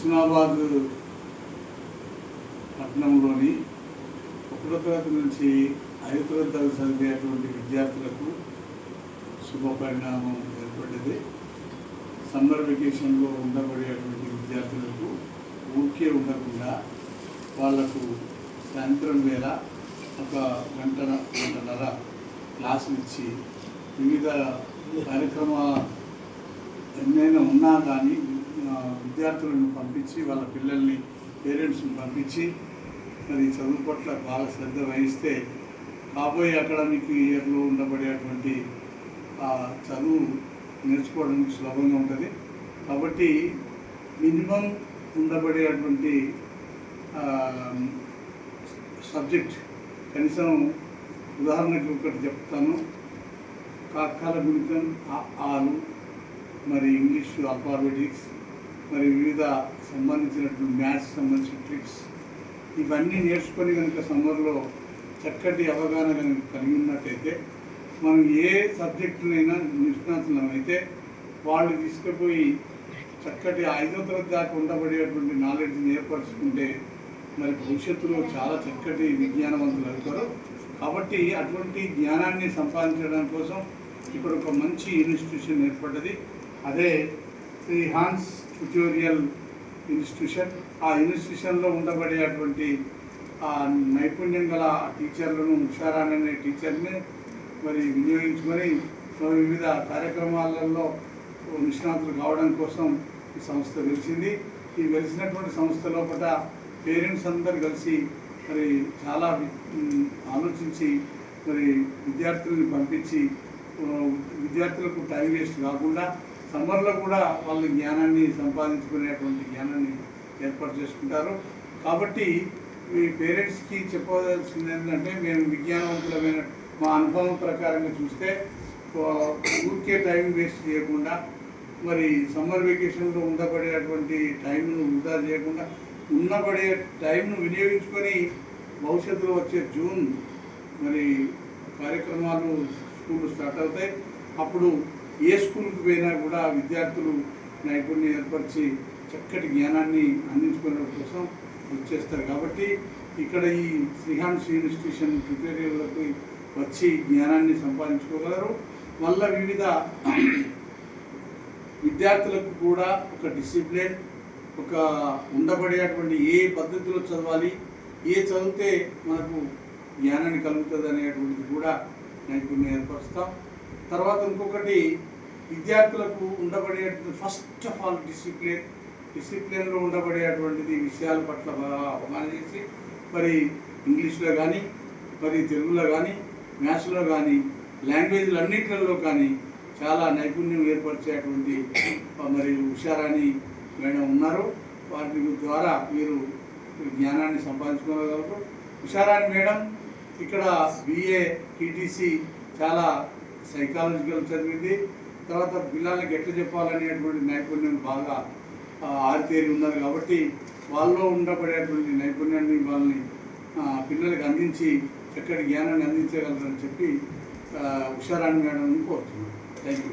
హుస్నాబాద్ పట్టణంలోని 1వ తరగతి నుంచి 5వ తరగతి చదివేటువంటి విద్యార్థులకు శుభ పరిణామం ఏర్పడింది. సమ్మర్ వెకేషన్లో ఉండబడేటువంటి విద్యార్థులకు ఊరికే ఉండకుండా వాళ్లకు సాయంత్రం వేళ ఒక గంటన్నర క్లాసులు ఇచ్చి వివిధ కార్యక్రమాలు ఎన్నైనా ఉన్నా కానీ విద్యార్థులను పంపించి వాళ్ళ పిల్లల్ని పేరెంట్స్ని పంపించి మరి చదువు పట్ల బాగా శ్రద్ధ వహిస్తే కాబోయే అకాడమిక్ ఇయర్లో ఉండబడేటువంటి చదువు నేర్చుకోవడానికి సులభంగా ఉంటుంది. కాబట్టి మినిమం ఉండబడేటువంటి సబ్జెక్ట్ కనీసం ఉదాహరణకి ఒకటి చెప్తాను. కాకాల గుణితం, ఆలు, మరి ఇంగ్లీష్ ఆల్ఫాబెటిక్స్, మరి వివిధ సంబంధించినటువంటి మ్యాథ్స్ సంబంధించిన ట్రిక్స్ ఇవన్నీ నేర్చుకొని కనుక సమ్మర్లో చక్కటి అవగాహన కనుక కలిగి ఉన్నట్టయితే మనం ఏ సబ్జెక్టునైనా నిష్ణాతులం అయితే వాళ్ళు తీసుకుపోయి చక్కటి 5వ తరగతి దాకా ఉండబడేటువంటి నాలెడ్జ్ని ఏర్పరచుకుంటే మరి భవిష్యత్తులో చాలా చక్కటి విజ్ఞానవంతులు అవుతారు. కాబట్టి అటువంటి జ్ఞానాన్ని సంపాదించడం కోసం ఇక్కడ ఒక మంచి ఇన్స్టిట్యూషన్ ఏర్పడ్డది. అదే శ్రీ హాన్స్ ట్యుటోరియల్ ఇన్స్టిట్యూషన్. ఆ ఇన్స్టిట్యూషన్లో ఉండబడేటువంటి నైపుణ్యం గల టీచర్లను, ఉషారాణి అనే టీచర్ని మరి వినియోగించుకొని వివిధ కార్యక్రమాలలో నిష్ణాతులు కావడం కోసం ఈ సంస్థ వెలిసింది. ఈ వెలిసినటువంటి సంస్థ లోపల పేరెంట్స్ అందరు కలిసి మరి చాలా ఆలోచించి మరి విద్యార్థులను పంపించి విద్యార్థులకు టైం వేస్ట్ కాకుండా సమ్మర్లో కూడా వాళ్ళ జ్ఞానాన్ని సంపాదించుకునేటువంటి జ్ఞానాన్ని ఏర్పాటు చేసుకుంటారు. కాబట్టి మీ పేరెంట్స్కి చెప్పవలసింది ఏంటంటే, మేము విజ్ఞానవంతులమైన మా అనుభవం ప్రకారంగా చూస్తే ఊరికే టైం వేస్ట్ చేయకుండా మరి సమ్మర్ వెకేషన్లో ఉండబడేటువంటి టైంను వృధా చేయకుండా ఉన్నబడే టైంను వినియోగించుకొని భవిష్యత్తులో వచ్చే జూన్ మరి కార్యక్రమాలు స్కూళ్ళు స్టార్ట్ అవుతాయి. అప్పుడు ఏ స్కూల్కి పోయినా కూడా విద్యార్థులు నైపుణ్యం ఏర్పరిచి చక్కటి జ్ఞానాన్ని అందించుకోవడం కోసం వచ్చేస్తారు. కాబట్టి ఇక్కడ ఈ శ్రీహాన్స్ ఇన్స్టిట్యూషన్ ట్యుటోరియల్లకు వచ్చి జ్ఞానాన్ని సంపాదించుకోగలరు. మళ్ళీ వివిధ విద్యార్థులకు కూడా ఒక డిసిప్లిన్, ఒక ఉండబడేటువంటి ఏ పద్ధతిలో చదవాలి, ఏ చదివితే మనకు జ్ఞానాన్ని కలుగుతుంది అనేటువంటిది కూడా నైపుణ్యం ఏర్పరుస్తాం. తర్వాత ఇంకొకటి విద్యార్థులకు ఉండబడేటువంటి ఫస్ట్ ఆఫ్ ఆల్ డిసిప్లిన్లో ఉండబడేటువంటిది విషయాల పట్ల బాగా అవగాహన చేసి మరి ఇంగ్లీష్లో కానీ, మరి తెలుగులో కానీ, మ్యాథ్స్లో కానీ, లాంగ్వేజ్లు అన్నింటిలో కానీ చాలా నైపుణ్యం ఏర్పరిచేటువంటి మరి ఉషారాణి మేడం ఉన్నారు. వాటి ద్వారా మీరు జ్ఞానాన్ని సంపాదించుకోగలరు. ఉషారాణి మేడం ఇక్కడ BA TTC చాలా సైకాలజికల్ చదివింది. తర్వాత పిల్లలకి ఎట్లా చెప్పాలనేటువంటి నైపుణ్యం బాగా ఆరితేరి ఉన్నారు. కాబట్టి వాళ్ళలో ఉండబడేటువంటి నైపుణ్యాన్ని వాళ్ళని పిల్లలకి అందించి చక్కటి జ్ఞానాన్ని అందించగలరని చెప్పి ఉషారాణి మేడం కోరుతున్నాను. Thank you.